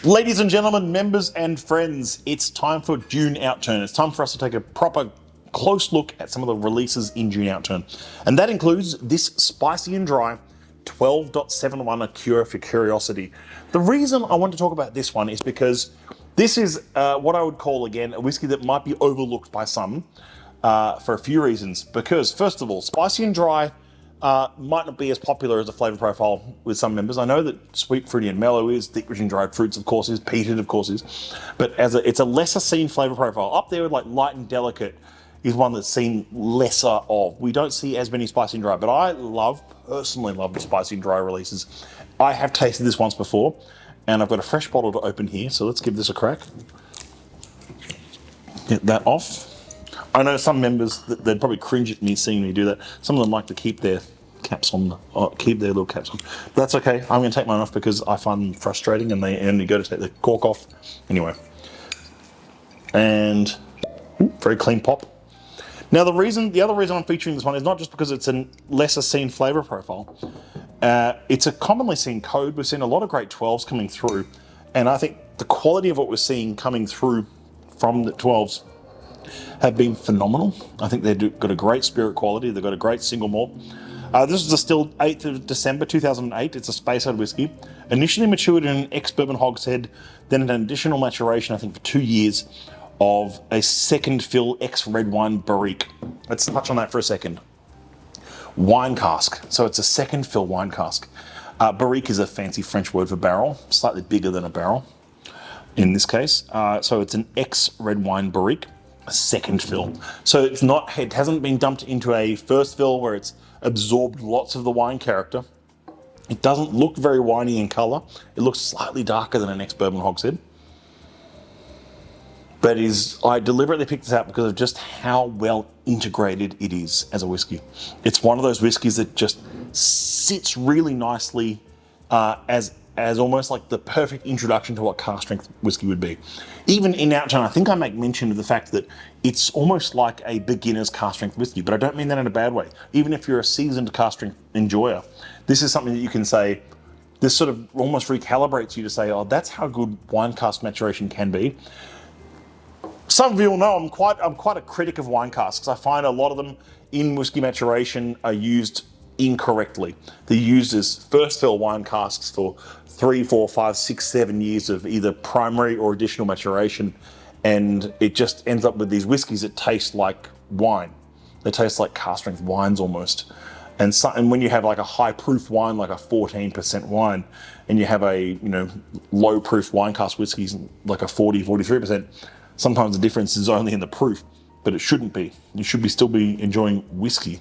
Ladies and gentlemen, members and friends, it's time for June Outturn. It's time for us to take a proper close look at some of the releases in June Outturn. And that includes this spicy and dry 12.71 A Cure for Curiosity. The reason I want to talk about this one is because this is what I would call, again, a whiskey that might be overlooked by some for a few reasons. Because, first of all, spicy and dry might not be as popular as a flavour profile with some members. I know that sweet, fruity and mellow is, deep rich and dried fruits of course is, peated of course is, but it's a lesser seen flavour profile. Up there with like light and delicate is one that's seen lesser of. We don't see as many spicy and dry, but I personally love the spicy and dry releases. I have tasted this once before, and I've got a fresh bottle to open here, so let's give this a crack. Get that off. I know some members, they'd probably cringe at me seeing me do that. Some of them like to keep their caps on, keep their little caps on. But that's okay. I'm going to take mine off because I find them frustrating and they only go to take the cork off. Anyway. And very clean pop. Now the other reason I'm featuring this one is not just because it's a lesser seen flavour profile. It's a commonly seen code. We've seen a lot of great 12s coming through. And I think the quality of what we're seeing coming through from the 12s have been phenomenal. I think they've got a great spirit quality. They've got a great single malt. This was distilled 8th of December 2008. It's a Speyside whiskey. Initially matured in an ex-bourbon hogshead, then an additional maturation, I think, for 2 years of a second fill ex-red wine barrique. Let's touch on that for a second. Wine cask. So it's a second fill wine cask. Barrique is a fancy French word for barrel, slightly bigger than a barrel in this case. So it's an ex-red wine barrique. A second fill. So it hasn't been dumped into a first fill where it's absorbed lots of the wine character. It doesn't look very winey in colour. It looks slightly darker than an ex-bourbon hogshead. But I deliberately picked this out because of just how well integrated it is as a whiskey. It's one of those whiskies that just sits really nicely as almost like the perfect introduction to what cask strength whiskey would be. Even in Outturn, I think I make mention of the fact that it's almost like a beginner's cask strength whiskey, but I don't mean that in a bad way. Even if you're a seasoned cask strength enjoyer, this is something that you can say, this sort of almost recalibrates you to say, oh, that's how good wine cask maturation can be. Some of you will know I'm quite a critic of wine casks. I find a lot of them in whiskey maturation are used incorrectly. They're used as first fill wine casks for 3, 4, 5, 6, 7 years of either primary or additional maturation, and it just ends up with these whiskies that taste like wine. They taste like cask strength wines almost. And when you have like a high proof wine, like a 14% wine, and you have a low proof wine cask whiskies like a 40, 43%, sometimes the difference is only in the proof, but it shouldn't be. You should still be enjoying whiskey.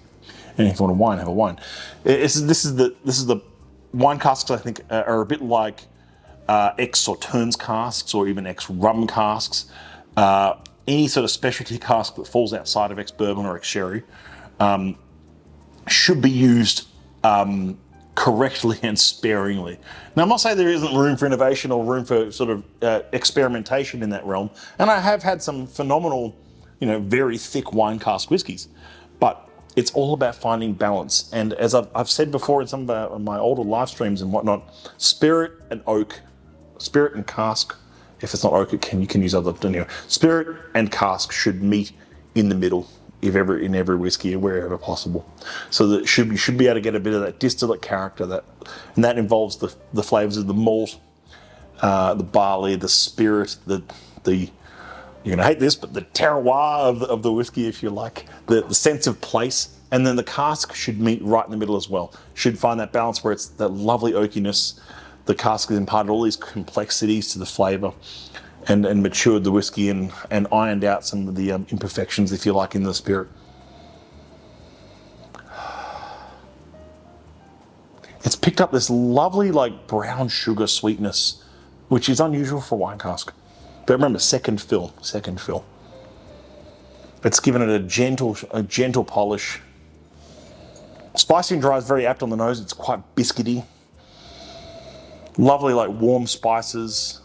And if you want a wine, have a wine. This is the wine casks, I think, are a bit like ex-Sauternes casks or even ex-rum casks. Any sort of specialty cask that falls outside of ex-bourbon or ex-sherry should be used correctly and sparingly. Now, I'm not saying there isn't room for innovation or room for sort of experimentation in that realm, and I have had some phenomenal, very thick wine cask whiskies, but it's all about finding balance. And as I've said before in some of my older live streams and whatnot, spirit and cask, if it's not oak, you can use other, anyway. Spirit and cask should meet in the middle in every whiskey wherever possible. So that you should be able to get a bit of that distillate character, and that involves the flavours of the malt, the barley, the spirit, the you're going to hate this, but the terroir of the whiskey, if you like, the sense of place, and then the cask should meet right in the middle as well. Should find that balance where it's that lovely oakiness. The cask has imparted all these complexities to the flavour and matured the whiskey and ironed out some of the imperfections, if you like, in the spirit. It's picked up this lovely like brown sugar sweetness, which is unusual for wine cask. But remember, second fill. It's given it a gentle polish. Spicy and dry is very apt on the nose. It's quite biscuity. Lovely, like warm spices,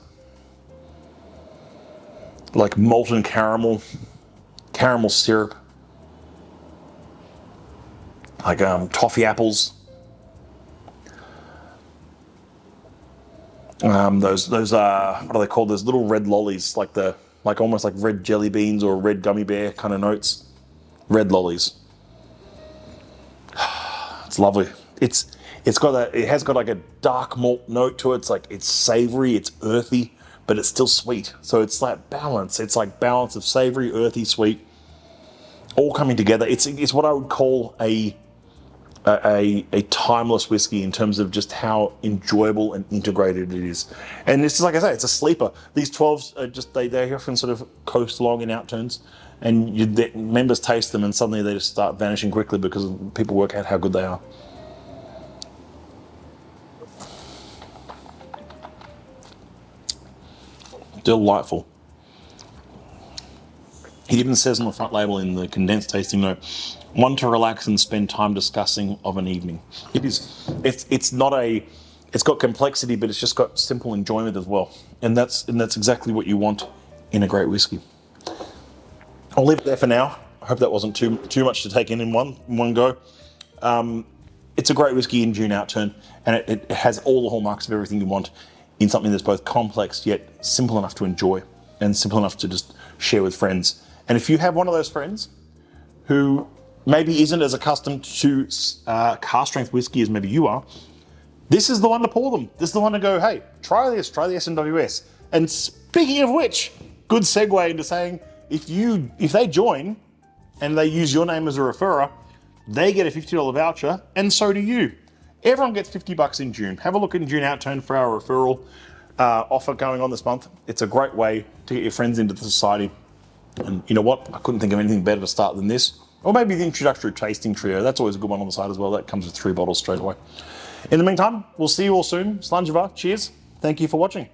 like molten caramel syrup, like toffee apples. Those what are they called? Those little red lollies, like almost like red jelly beans or red gummy bear kind of notes. Red lollies. It's lovely. It has got like a dark malt note to it. It's savory, it's earthy, but it's still sweet. So it's like balance. It's like balance of savory, earthy, sweet, all coming together. It's what I would call a timeless whiskey in terms of just how enjoyable and integrated it is. And it's like I say, it's a sleeper. These 12s are just they often sort of coast along in outturns, and the members taste them and suddenly they just start vanishing quickly because people work out how good they are. Delightful. It even says on the front label in the condensed tasting note, one to relax and spend time discussing of an evening. It's got complexity, but it's just got simple enjoyment as well. And that's exactly what you want in a great whiskey. I'll leave it there for now. I hope that wasn't too much to take in one go. It's a great whiskey in June Outturn, and it has all the hallmarks of everything you want in something that's both complex yet simple enough to enjoy and simple enough to just share with friends. And if you have one of those friends who maybe isn't as accustomed to cask strength whiskey as maybe you are, this is the one to pour them. This is the one to go, hey, try the SMWS. And speaking of which, good segue into saying, if they join and they use your name as a referrer, they get a $50 voucher, and so do you. Everyone gets $50 in June. Have a look in June Outturn for our referral offer going on this month. It's a great way to get your friends into the society. And you know what? I couldn't think of anything better to start than this. Or maybe the introductory tasting trio. That's always a good one on the side as well. That comes with 3 bottles straight away. In the meantime, we'll see you all soon. Slàinte mhath. Cheers. Thank you for watching.